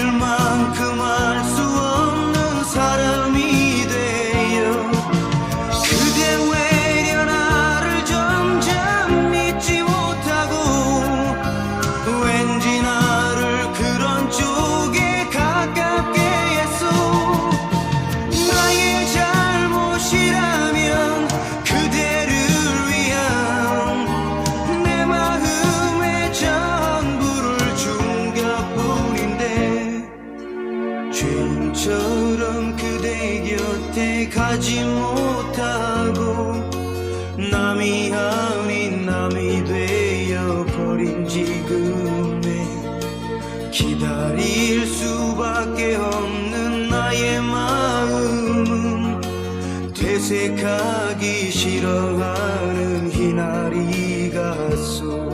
만큼 알 수 없는 사람이 되어 그대 외려 나를 점점 믿지 못하고 왠지 나를 그런 쪽에 가깝게 했어. 나의 잘못이라면 그대를 위한 내 마음의 전부를 준 것뿐인데 죄인처럼 그대 곁에 가지 못하고 남이 아닌 남이 되어 버린 지금에 기다릴 수밖에 없는 나의 마음은 되새가기 싫어하는 희나리 같소.